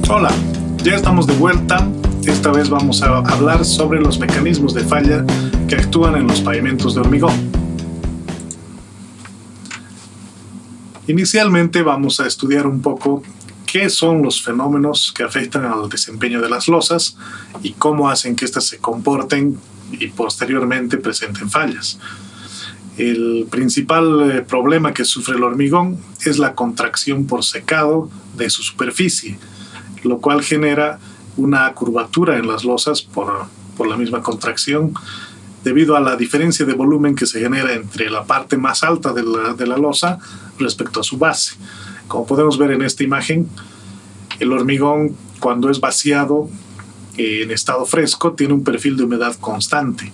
Hola, ya estamos de vuelta. Esta vez vamos a hablar sobre los mecanismos de falla que actúan en los pavimentos de hormigón. Inicialmente vamos a estudiar un poco qué son los fenómenos que afectan al desempeño de las losas y cómo hacen que éstas se comporten y posteriormente presenten fallas. El principal problema que sufre el hormigón es la contracción por secado de su superficie, lo cual genera una curvatura en las losas por la misma contracción, debido a la diferencia de volumen que se genera entre la parte más alta de la losa respecto a su base. Como podemos ver en esta imagen, el hormigón, cuando es vaciado en estado fresco, tiene un perfil de humedad constante.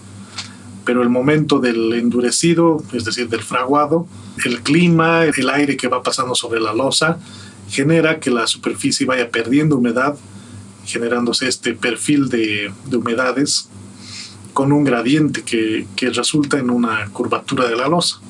Pero el momento del endurecido, es decir, del fraguado, el clima, el aire que va pasando sobre la losa, genera que la superficie vaya perdiendo humedad, generándose este perfil de humedades con un gradiente que resulta en una curvatura de la losa.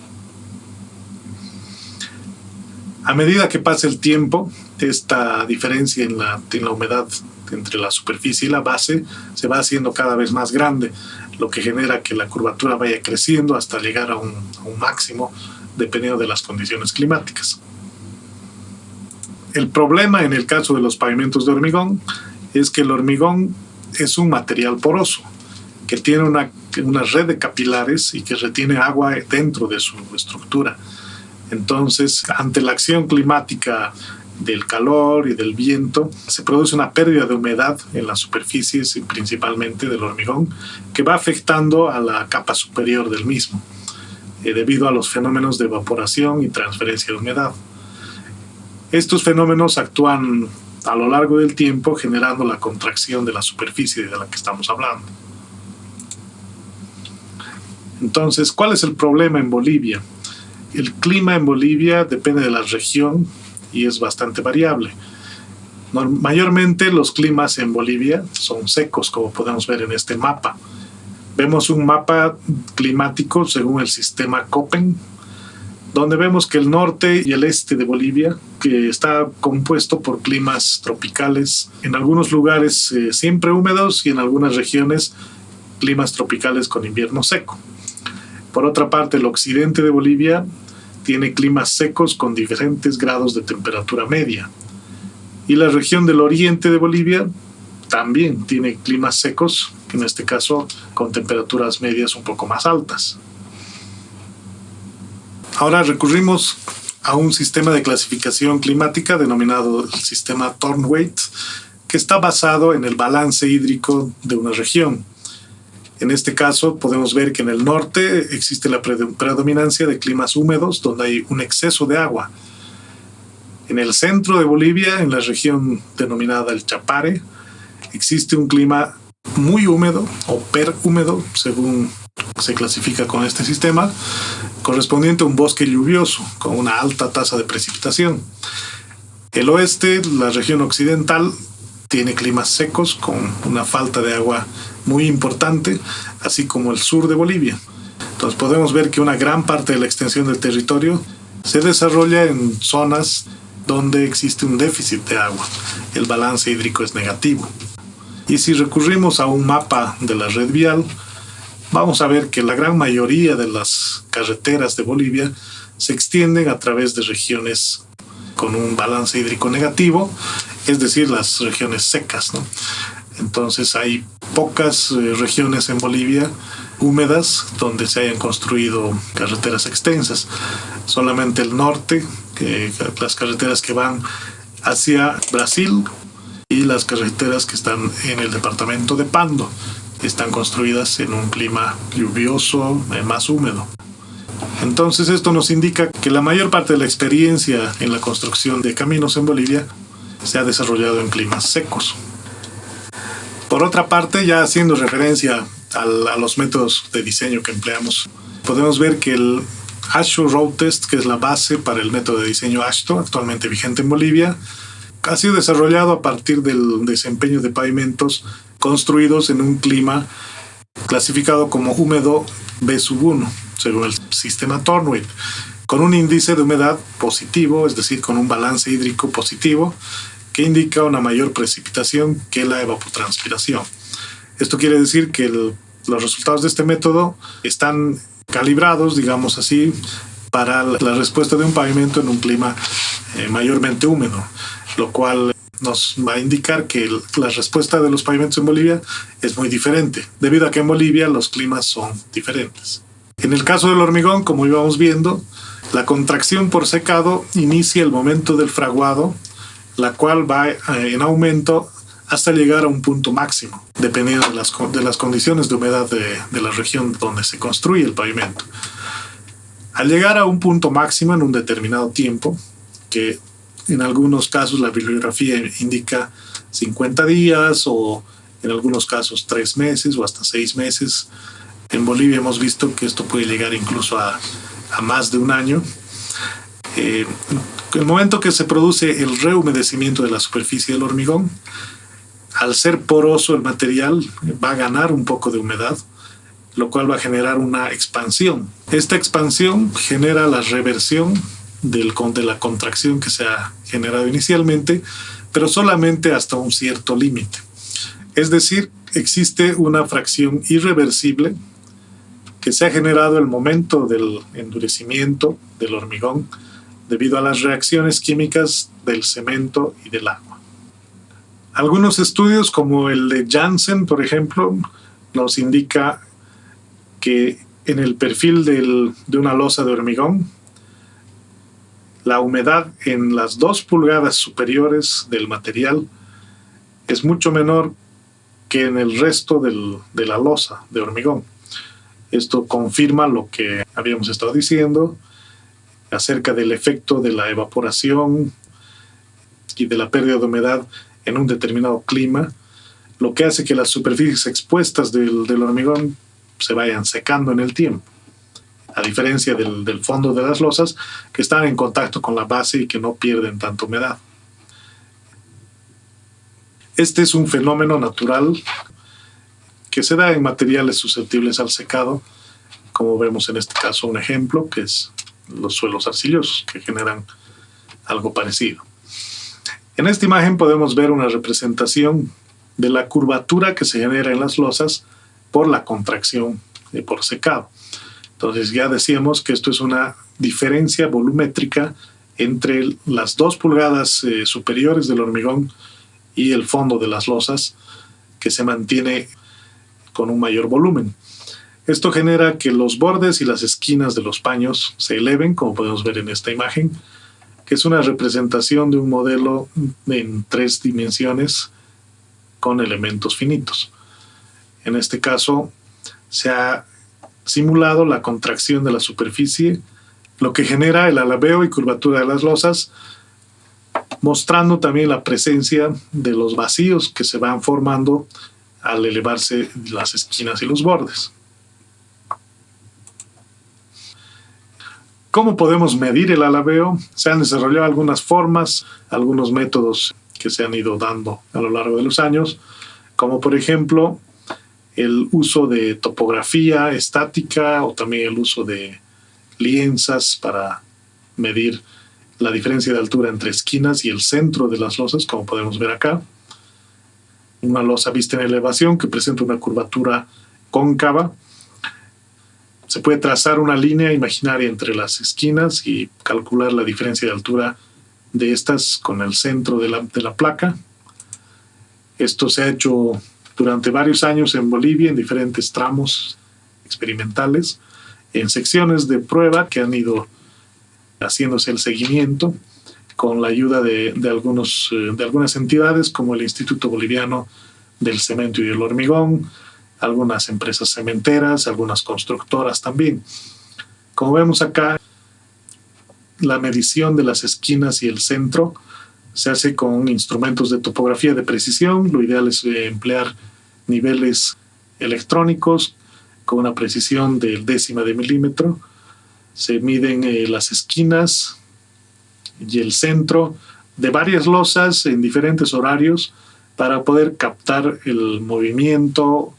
A medida que pasa el tiempo, esta diferencia en la humedad entre la superficie y la base se va haciendo cada vez más grande, lo que genera que la curvatura vaya creciendo hasta llegar a un máximo, dependiendo de las condiciones climáticas. El problema en el caso de los pavimentos de hormigón es que el hormigón es un material poroso, que tiene una red de capilares y que retiene agua dentro de su estructura. Entonces, ante la acción climática del calor y del viento, se produce una pérdida de humedad en las superficies, principalmente del hormigón, que va afectando a la capa superior del mismo, debido a los fenómenos de evaporación y transferencia de humedad. Estos fenómenos actúan a lo largo del tiempo, generando la contracción de la superficie de la que estamos hablando. Entonces, ¿cuál es el problema en Bolivia? El clima en Bolivia depende de la región y es bastante variable. Mayormente los climas en Bolivia son secos, como podemos ver en este mapa. Vemos un mapa climático según el sistema Köppen, donde vemos que el norte y el este de Bolivia, que está compuesto por climas tropicales, en algunos lugares siempre húmedos y en algunas regiones climas tropicales con invierno seco. Por otra parte, el occidente de Bolivia tiene climas secos con diferentes grados de temperatura media. Y la región del oriente de Bolivia también tiene climas secos, en este caso con temperaturas medias un poco más altas. Ahora recurrimos a un sistema de clasificación climática denominado el sistema Thornthwaite, que está basado en el balance hídrico de una región. En este caso podemos ver que en el norte existe la predominancia de climas húmedos donde hay un exceso de agua. En el centro de Bolivia, en la región denominada el Chapare, existe un clima muy húmedo o perhúmedo, según se clasifica con este sistema, correspondiente a un bosque lluvioso con una alta tasa de precipitación. El oeste, la región occidental, tiene climas secos con una falta de agua muy importante, así como el sur de Bolivia. Entonces podemos ver que una gran parte de la extensión del territorio se desarrolla en zonas donde existe un déficit de agua. El balance hídrico es negativo. Y si recurrimos a un mapa de la red vial, vamos a ver que la gran mayoría de las carreteras de Bolivia se extienden a través de regiones con un balance hídrico negativo, es decir, las regiones secas, ¿no? Entonces hay pocas regiones en Bolivia húmedas donde se hayan construido carreteras extensas. Solamente el norte, las carreteras que van hacia Brasil y las carreteras que están en el departamento de Pando, están construidas en un clima lluvioso, más húmedo. Entonces esto nos indica que la mayor parte de la experiencia en la construcción de caminos en Bolivia se ha desarrollado en climas secos. Por otra parte, ya haciendo referencia a los métodos de diseño que empleamos, podemos ver que el AASHTO Road Test, que es la base para el método de diseño AASHTO, actualmente vigente en Bolivia, ha sido desarrollado a partir del desempeño de pavimentos construidos en un clima clasificado como húmedo B1, según el sistema Thornthwaite, con un índice de humedad positivo, es decir, con un balance hídrico positivo, que indica una mayor precipitación que la evapotranspiración. Esto quiere decir que los resultados de este método están calibrados, digamos así, para la respuesta de un pavimento en un clima mayormente húmedo, lo cual nos va a indicar que la respuesta de los pavimentos en Bolivia es muy diferente, debido a que en Bolivia los climas son diferentes. En el caso del hormigón, como íbamos viendo, la contracción por secado inicia el momento del fraguado, la cual va en aumento hasta llegar a un punto máximo, dependiendo de las condiciones de humedad de la región donde se construye el pavimento. Al llegar a un punto máximo en un determinado tiempo, que en algunos casos la bibliografía indica 50 días o en algunos casos 3 meses o hasta 6 meses. En Bolivia hemos visto que esto puede llegar incluso a más de un año. El momento que se produce el rehumedecimiento de la superficie del hormigón, al ser poroso el material va a ganar un poco de humedad, lo cual va a generar una expansión. Esta expansión genera la reversión de la contracción que se ha generado inicialmente, pero solamente hasta un cierto límite. Es decir, existe una fracción irreversible que se ha generado al momento del endurecimiento del hormigón debido a las reacciones químicas del cemento y del agua. Algunos estudios, como el de Janssen, por ejemplo, nos indica que en el perfil de una losa de hormigón, la humedad en las 2 pulgadas superiores del material es mucho menor que en el resto de la losa de hormigón. Esto confirma lo que habíamos estado diciendo acerca del efecto de la evaporación y de la pérdida de humedad en un determinado clima, lo que hace que las superficies expuestas del hormigón se vayan secando en el tiempo, a diferencia del fondo de las losas, que están en contacto con la base y que no pierden tanta humedad. Este es un fenómeno natural que se da en materiales susceptibles al secado, como vemos en este caso un ejemplo, que es los suelos arcillosos, que generan algo parecido. En esta imagen podemos ver una representación de la curvatura que se genera en las losas por la contracción por secado. Entonces ya decíamos que esto es una diferencia volumétrica entre las 2 pulgadas superiores del hormigón y el fondo de las losas, que se mantiene con un mayor volumen. Esto genera que los bordes y las esquinas de los paños se eleven, como podemos ver en esta imagen, que es una representación de un modelo en 3 dimensiones con elementos finitos. En este caso se ha simulado la contracción de la superficie, lo que genera el alabeo y curvatura de las losas, mostrando también la presencia de los vacíos que se van formando al elevarse las esquinas y los bordes. ¿Cómo podemos medir el alabeo? Se han desarrollado algunas formas, algunos métodos que se han ido dando a lo largo de los años, como por ejemplo el uso de topografía estática o también el uso de lienzas para medir la diferencia de altura entre esquinas y el centro de las losas, como podemos ver acá. Una losa vista en elevación que presenta una curvatura cóncava. Se puede trazar una línea imaginaria entre las esquinas y calcular la diferencia de altura de estas con el centro de la placa. Esto se ha hecho durante varios años en Bolivia en diferentes tramos experimentales, en secciones de prueba que han ido haciéndose el seguimiento con la ayuda de algunas entidades como el Instituto Boliviano del Cemento y del Hormigón, algunas empresas cementeras, algunas constructoras también. Como vemos acá, la medición de las esquinas y el centro se hace con instrumentos de topografía de precisión. Lo ideal es emplear niveles electrónicos con una precisión del décima de milímetro. Se miden las esquinas y el centro de varias losas en diferentes horarios para poder captar el movimiento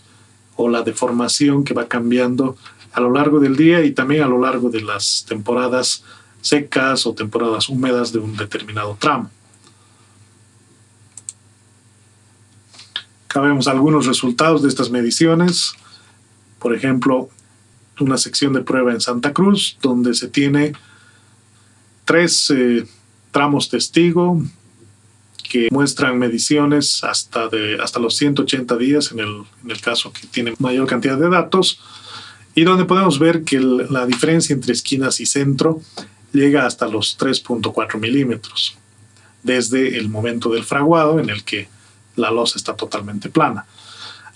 o la deformación que va cambiando a lo largo del día y también a lo largo de las temporadas secas o temporadas húmedas de un determinado tramo. Acá vemos algunos resultados de estas mediciones. Por ejemplo, una sección de prueba en Santa Cruz, donde se tiene 3 tramos testigo que muestran mediciones hasta los 180 días en el caso que tiene mayor cantidad de datos, y donde podemos ver que la diferencia entre esquinas y centro llega hasta los 3.4 milímetros desde el momento del fraguado, en el que la losa está totalmente plana.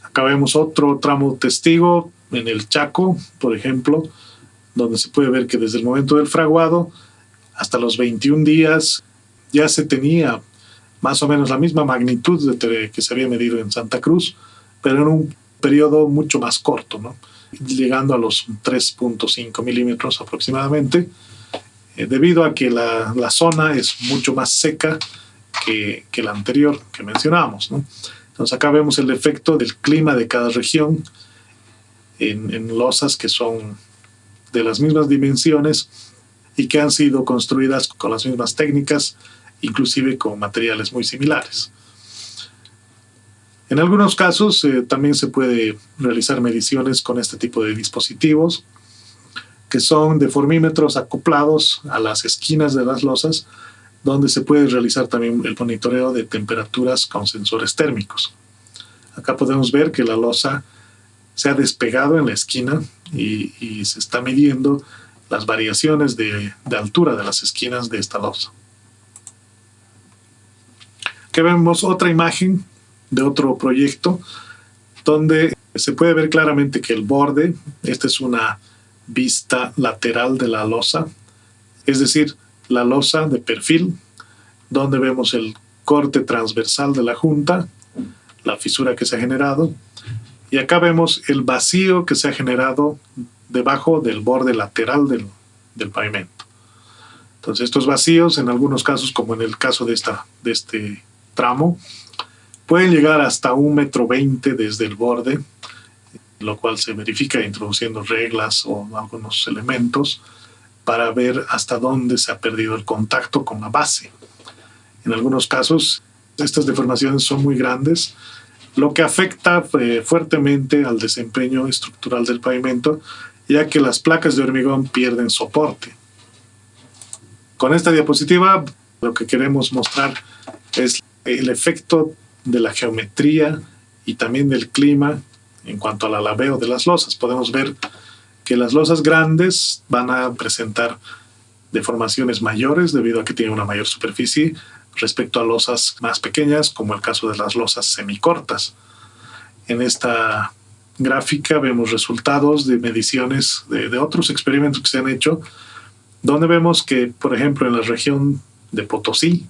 Acá vemos otro tramo testigo en el Chaco, por ejemplo, donde se puede ver que desde el momento del fraguado hasta los 21 días ya se tenía más o menos la misma magnitud que se había medido en Santa Cruz, pero en un periodo mucho más corto, ¿no? Llegando a los 3.5 milímetros aproximadamente, debido a que la zona es mucho más seca que la anterior que mencionábamos, ¿no? Entonces acá vemos el efecto del clima de cada región en losas que son de las mismas dimensiones y que han sido construidas con las mismas técnicas, inclusive con materiales muy similares. En algunos casos también se puede realizar mediciones con este tipo de dispositivos, que son deformímetros acoplados a las esquinas de las losas, donde se puede realizar también el monitoreo de temperaturas con sensores térmicos. Acá podemos ver que la losa se ha despegado en la esquina y se está midiendo las variaciones de altura de las esquinas de esta losa. Aquí vemos otra imagen de otro proyecto donde se puede ver claramente que el borde, esta es una vista lateral de la losa, es decir, la losa de perfil, donde vemos el corte transversal de la junta, la fisura que se ha generado, y acá vemos el vacío que se ha generado debajo del borde lateral del pavimento. Entonces estos vacíos, en algunos casos, como en el caso de este tramo, pueden llegar hasta 1,20 m desde el borde, lo cual se verifica introduciendo reglas o algunos elementos para ver hasta dónde se ha perdido el contacto con la base. En algunos casos, estas deformaciones son muy grandes, lo que afecta fuertemente al desempeño estructural del pavimento, ya que las placas de hormigón pierden soporte. Con esta diapositiva, lo que queremos mostrar es el efecto de la geometría y también del clima en cuanto al alabeo de las losas. Podemos ver que las losas grandes van a presentar deformaciones mayores debido a que tienen una mayor superficie respecto a losas más pequeñas, como el caso de las losas semicortas. En esta gráfica vemos resultados de mediciones de otros experimentos que se han hecho, donde vemos que, por ejemplo, en la región de Potosí,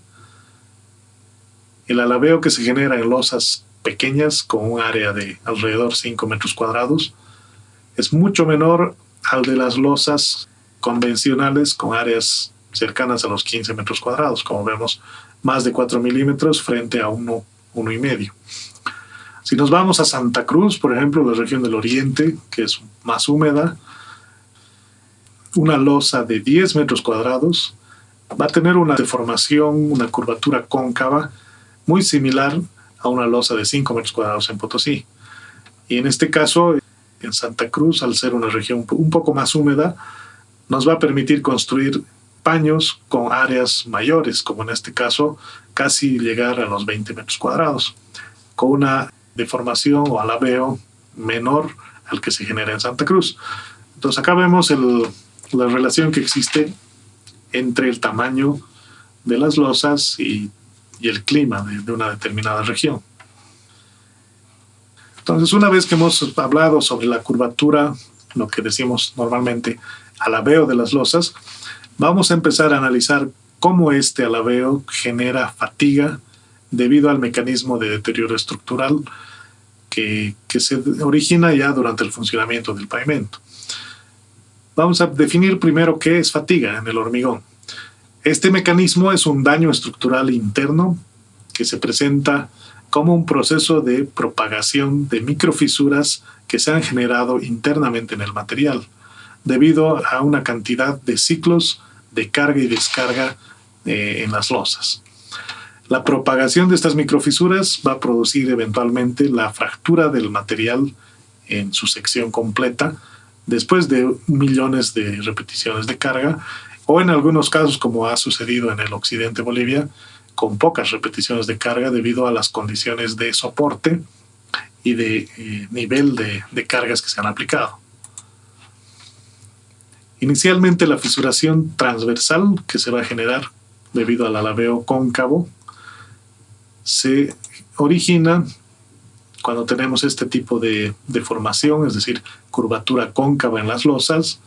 el alabeo que se genera en losas pequeñas con un área de alrededor 5 metros cuadrados es mucho menor al de las losas convencionales con áreas cercanas a los 15 metros cuadrados, como vemos, más de 4 milímetros frente a 1,5. Si nos vamos a Santa Cruz, por ejemplo, la región del Oriente, que es más húmeda, una losa de 10 metros cuadrados va a tener una deformación, una curvatura cóncava muy similar a una losa de 5 metros cuadrados en Potosí. Y en este caso, en Santa Cruz, al ser una región un poco más húmeda, nos va a permitir construir paños con áreas mayores, como en este caso, casi llegar a los 20 metros cuadrados, con una deformación o alabeo menor al que se genera en Santa Cruz. Entonces acá vemos la relación que existe entre el tamaño de las losas y el clima de una determinada región. Entonces, una vez que hemos hablado sobre la curvatura, lo que decimos normalmente alabeo de las losas, vamos a empezar a analizar cómo este alabeo genera fatiga debido al mecanismo de deterioro estructural que se origina ya durante el funcionamiento del pavimento. Vamos a definir primero qué es fatiga en el hormigón. Este mecanismo es un daño estructural interno que se presenta como un proceso de propagación de microfisuras que se han generado internamente en el material, debido a una cantidad de ciclos de carga y descarga en las losas. La propagación de estas microfisuras va a producir eventualmente la fractura del material en su sección completa después de millones de repeticiones de carga, o en algunos casos, como ha sucedido en el occidente de Bolivia, con pocas repeticiones de carga debido a las condiciones de soporte y de nivel de cargas que se han aplicado. Inicialmente, la fisuración transversal que se va a generar debido al alabeo cóncavo se origina cuando tenemos este tipo de deformación, es decir, curvatura cóncava en las losas,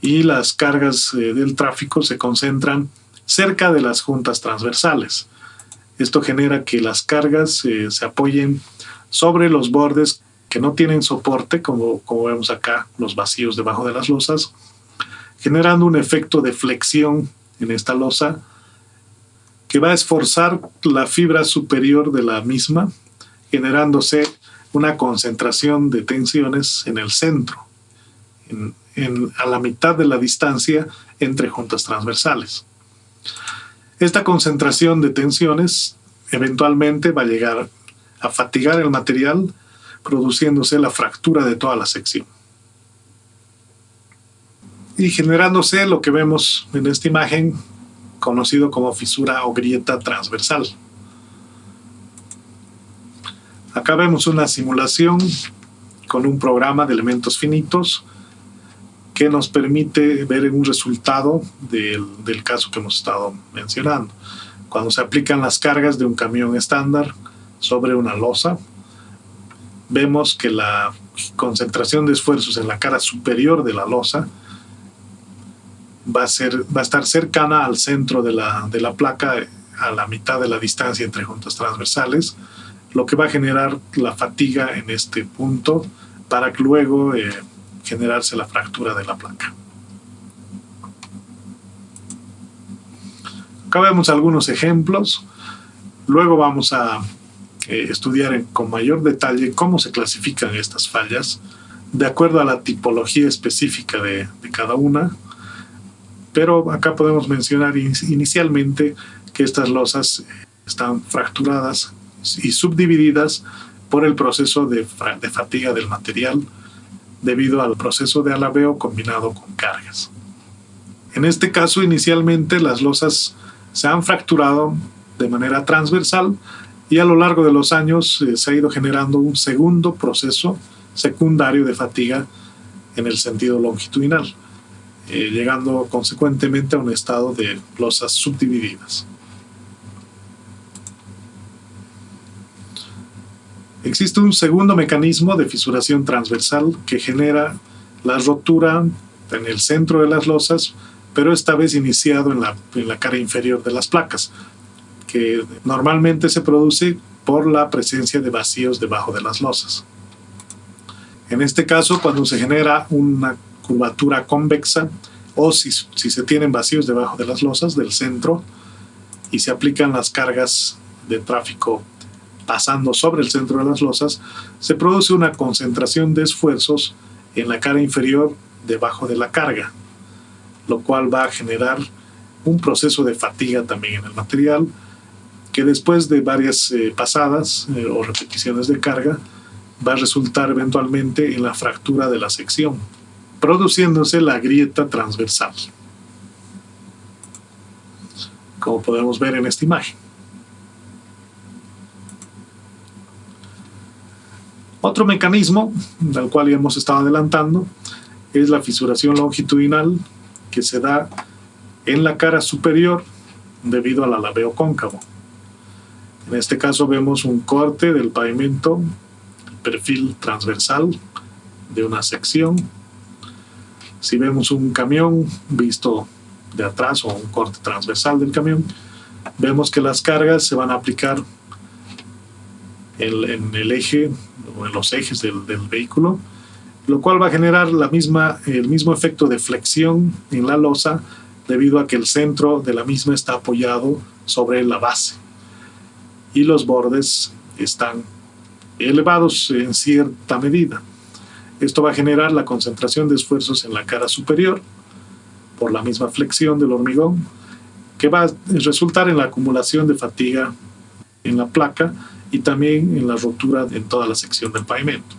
y las cargas del tráfico se concentran cerca de las juntas transversales. Esto genera que las cargas se apoyen sobre los bordes que no tienen soporte, como vemos acá, los vacíos debajo de las losas, generando un efecto de flexión en esta losa que va a esforzar la fibra superior de la misma, generándose una concentración de tensiones en el centro, a la mitad de la distancia entre juntas transversales. Esta concentración de tensiones eventualmente va a llegar a fatigar el material, produciéndose la fractura de toda la sección y generándose lo que vemos en esta imagen, conocido como fisura o grieta transversal. Acá vemos una simulación con un programa de elementos finitos que nos permite ver un resultado del caso que hemos estado mencionando. Cuando se aplican las cargas de un camión estándar sobre una losa, vemos que la concentración de esfuerzos en la cara superior de la losa va a estar cercana al centro de la placa, a la mitad de la distancia entre juntas transversales, lo que va a generar la fatiga en este punto para que luego generarse la fractura de la placa. Acá vemos algunos ejemplos. Luego vamos a estudiar con mayor detalle cómo se clasifican estas fallas de acuerdo a la tipología específica de cada una. Pero acá podemos mencionar inicialmente que estas losas están fracturadas y subdivididas por el proceso de fatiga del material debido al proceso de alabeo combinado con cargas. En este caso, inicialmente las losas se han fracturado de manera transversal y a lo largo de los años se ha ido generando un segundo proceso secundario de fatiga en el sentido longitudinal, llegando consecuentemente a un estado de losas subdivididas. Existe un segundo mecanismo de fisuración transversal que genera la rotura en el centro de las losas, pero esta vez iniciado en la cara inferior de las placas, que normalmente se produce por la presencia de vacíos debajo de las losas. En este caso, cuando se genera una curvatura convexa o si se tienen vacíos debajo de las losas del centro y se aplican las cargas de tráfico pasando sobre el centro de las losas, se produce una concentración de esfuerzos en la cara inferior debajo de la carga, lo cual va a generar un proceso de fatiga también en el material que después de varias pasadas o repeticiones de carga va a resultar eventualmente en la fractura de la sección, produciéndose la grieta transversal, como podemos ver en esta imagen. Otro mecanismo del cual ya hemos estado adelantando es la fisuración longitudinal que se da en la cara superior debido al alabeo cóncavo. En este caso vemos un corte del pavimento, perfil transversal de una sección. Si vemos un camión visto de atrás o un corte transversal del camión, vemos que las cargas se van a aplicar en el eje o en los ejes del vehículo, lo cual va a generar el mismo efecto de flexión en la losa debido a que el centro de la misma está apoyado sobre la base y los bordes están elevados en cierta medida. Esto va a generar la concentración de esfuerzos en la cara superior por la misma flexión del hormigón que va a resultar en la acumulación de fatiga en la placa y también en la rotura en toda la sección del pavimento.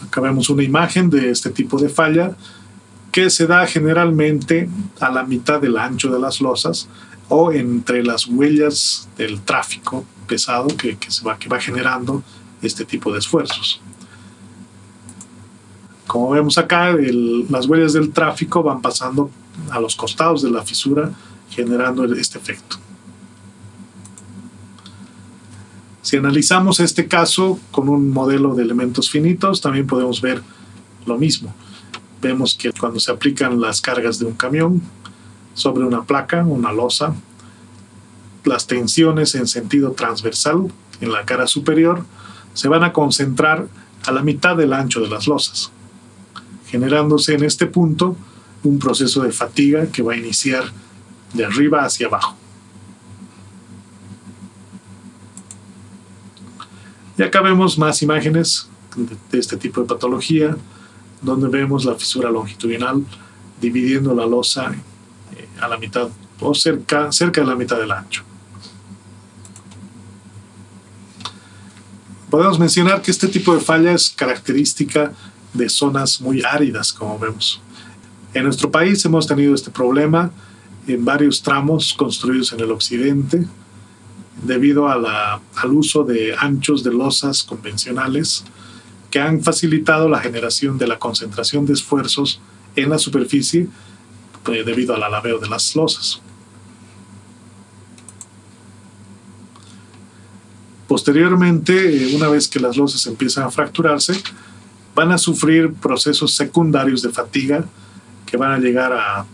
Acá vemos una imagen de este tipo de falla que se da generalmente a la mitad del ancho de las losas o entre las huellas del tráfico pesado que va generando este tipo de esfuerzos. Como vemos acá, las huellas del tráfico van pasando a los costados de la fisura, generando este efecto. Si analizamos este caso con un modelo de elementos finitos, también podemos ver lo mismo. Vemos que cuando se aplican las cargas de un camión sobre una placa, una losa, las tensiones en sentido transversal en la cara superior se van a concentrar a la mitad del ancho de las losas, generándose en este punto un proceso de fatiga que va a iniciar de arriba hacia abajo. Y acá vemos más imágenes de este tipo de patología, donde vemos la fisura longitudinal dividiendo la losa a la mitad o cerca de la mitad del ancho. Podemos mencionar que este tipo de falla es característica de zonas muy áridas, como vemos. En nuestro país hemos tenido este problema en varios tramos construidos en el occidente, debido al uso de anchos de losas convencionales que han facilitado la generación de la concentración de esfuerzos en la superficie debido al alabeo de las losas. Posteriormente, una vez que las losas empiezan a fracturarse, van a sufrir procesos secundarios de fatiga que van a llegar a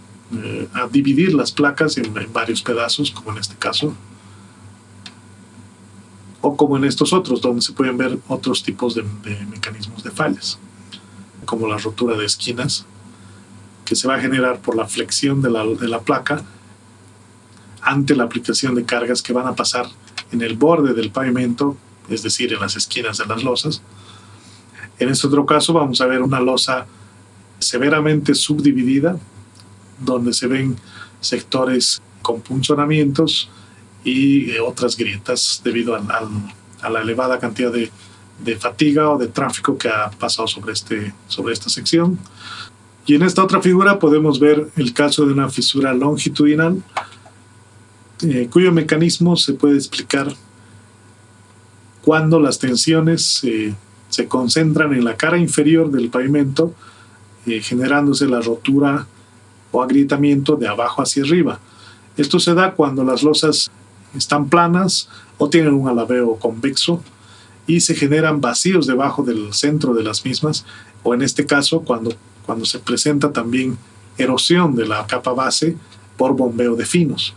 dividir las placas en varios pedazos, como en este caso, o como en estos otros, donde se pueden ver otros tipos de mecanismos de fallas, como la rotura de esquinas, que se va a generar por la flexión de la placa ante la aplicación de cargas que van a pasar en el borde del pavimento, es decir, en las esquinas de las losas. En este otro caso vamos a ver una losa severamente subdividida, donde se ven sectores con punzonamientos y otras grietas debido a la elevada cantidad de fatiga o de tráfico que ha pasado sobre esta sección. Y en esta otra figura podemos ver el caso de una fisura longitudinal, cuyo mecanismo se puede explicar cuando las tensiones se concentran en la cara inferior del pavimento, generándose la rotura o agrietamiento de abajo hacia arriba. Esto se da cuando las losas están planas o tienen un alabeo convexo y se generan vacíos debajo del centro de las mismas, o en este caso cuando se presenta también erosión de la capa base por bombeo de finos.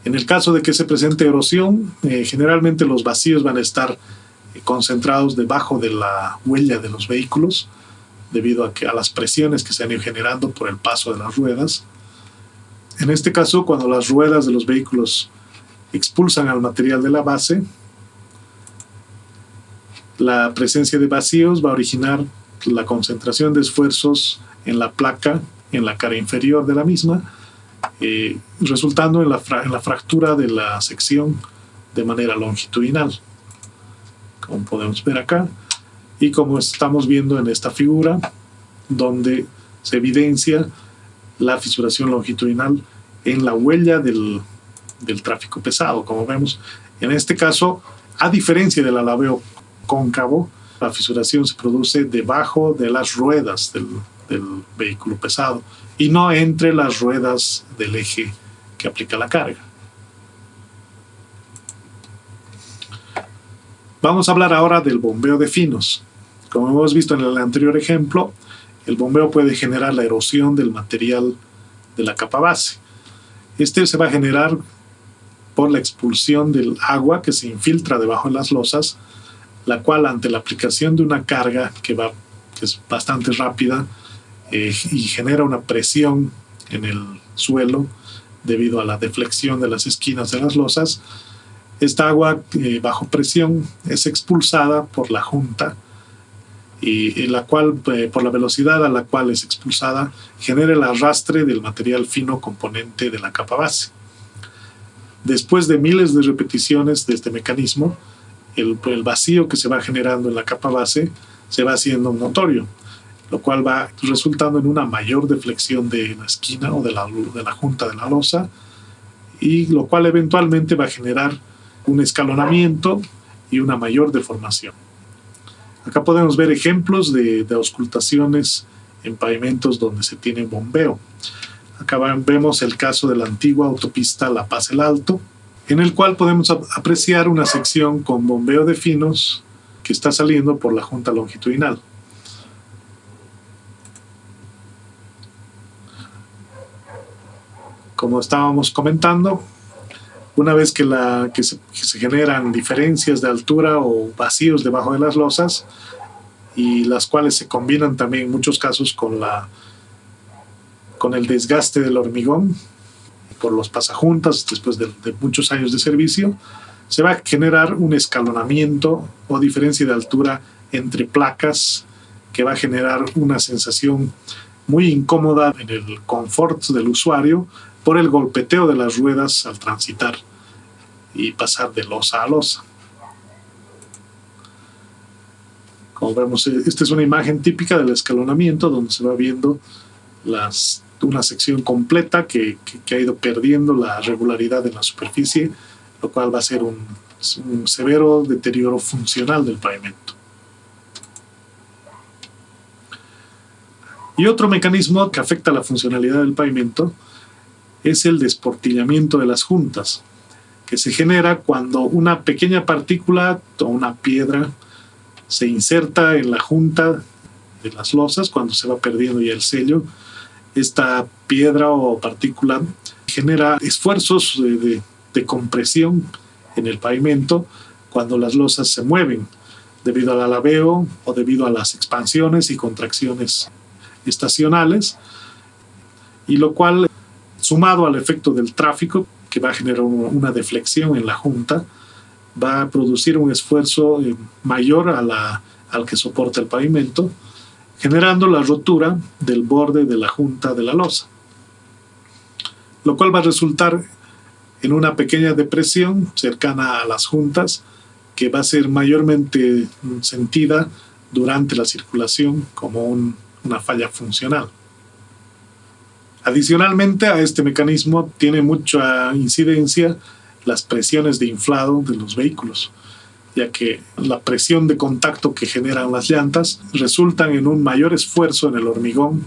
En el caso de que se presente erosión, generalmente los vacíos van a estar concentrados debajo de la huella de los vehículos, debido a las presiones que se han ido generando por el paso de las ruedas. En este caso, cuando las ruedas de los vehículos expulsan al material de la base, la presencia de vacíos va a originar la concentración de esfuerzos en la placa, en la cara inferior de la misma, resultando en la fractura de la sección de manera longitudinal, como podemos ver acá, y como estamos viendo en esta figura, donde se evidencia la fisuración longitudinal en la huella del tráfico pesado. Como vemos, en este caso, a diferencia del alabeo cóncavo, la fisuración se produce debajo de las ruedas del vehículo pesado y no entre las ruedas del eje que aplica la carga. Vamos a hablar ahora del bombeo de finos. Como hemos visto en el anterior ejemplo, el bombeo puede generar la erosión del material de la capa base. Este se va a generar por la expulsión del agua que se infiltra debajo de las losas, la cual ante la aplicación de una carga que es bastante rápida y genera una presión en el suelo debido a la deflexión de las esquinas de las losas, esta agua bajo presión es expulsada por la junta y en la cual, por la velocidad a la cual es expulsada, genera el arrastre del material fino componente de la capa base. Después de miles de repeticiones de este mecanismo, el vacío que se va generando en la capa base se va haciendo notorio, lo cual va resultando en una mayor deflexión de la esquina o de la junta de la losa, y lo cual eventualmente va a generar un escalonamiento y una mayor deformación. Acá podemos ver ejemplos de auscultaciones en pavimentos donde se tiene bombeo. Acá vemos el caso de la antigua autopista La Paz-El Alto, en el cual podemos apreciar una sección con bombeo de finos que está saliendo por la junta longitudinal. Como estábamos comentando, una vez que se generan diferencias de altura o vacíos debajo de las losas, y las cuales se combinan también en muchos casos con el desgaste del hormigón por los pasajuntas después de muchos años de servicio, se va a generar un escalonamiento o diferencia de altura entre placas que va a generar una sensación muy incómoda en el confort del usuario por el golpeteo de las ruedas al transitar y pasar de losa a losa. Como vemos, esta es una imagen típica del escalonamiento donde se va viendo una sección completa que ha ido perdiendo la regularidad en la superficie, lo cual va a ser un severo deterioro funcional del pavimento. Y otro mecanismo que afecta la funcionalidad del pavimento es el desportillamiento de las juntas, que se genera cuando una pequeña partícula o una piedra se inserta en la junta de las losas cuando se va perdiendo ya el sello. Esta piedra o partícula genera esfuerzos de compresión en el pavimento cuando las losas se mueven debido al alabeo o debido a las expansiones y contracciones estacionales, y lo cual, sumado al efecto del tráfico que va a generar una deflexión en la junta, va a producir un esfuerzo mayor al que soporta el pavimento, generando la rotura del borde de la junta de la losa, lo cual va a resultar en una pequeña depresión cercana a las juntas que va a ser mayormente sentida durante la circulación como una falla funcional. Adicionalmente a este mecanismo tiene mucha incidencia las presiones de inflado de los vehículos, ya que la presión de contacto que generan las llantas resultan en un mayor esfuerzo en el hormigón,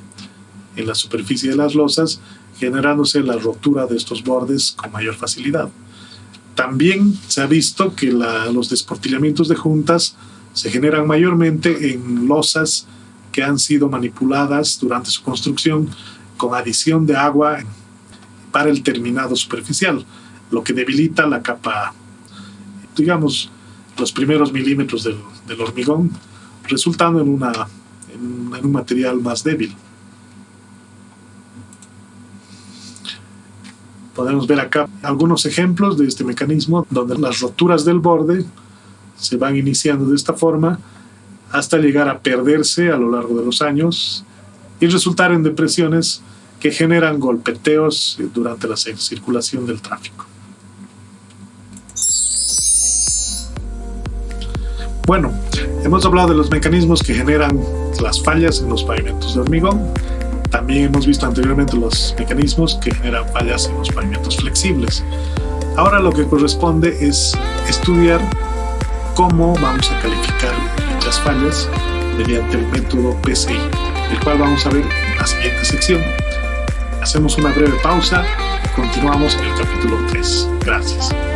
en la superficie de las losas, generándose la rotura de estos bordes con mayor facilidad. También se ha visto que los desportillamientos de juntas se generan mayormente en losas que han sido manipuladas durante su construcción con adición de agua para el terminado superficial, lo que debilita la capa, digamos, los primeros milímetros del hormigón, resultando en un material más débil. Podemos ver acá algunos ejemplos de este mecanismo donde las roturas del borde se van iniciando de esta forma hasta llegar a perderse a lo largo de los años y resultar en depresiones que generan golpeteos durante la circulación del tráfico. Bueno, hemos hablado de los mecanismos que generan las fallas en los pavimentos de hormigón. También hemos visto anteriormente los mecanismos que generan fallas en los pavimentos flexibles. Ahora lo que corresponde es estudiar cómo vamos a calificar dichas fallas mediante el método PCI, el cual vamos a ver en la siguiente sección. Hacemos una breve pausa y continuamos en el capítulo 3. Gracias.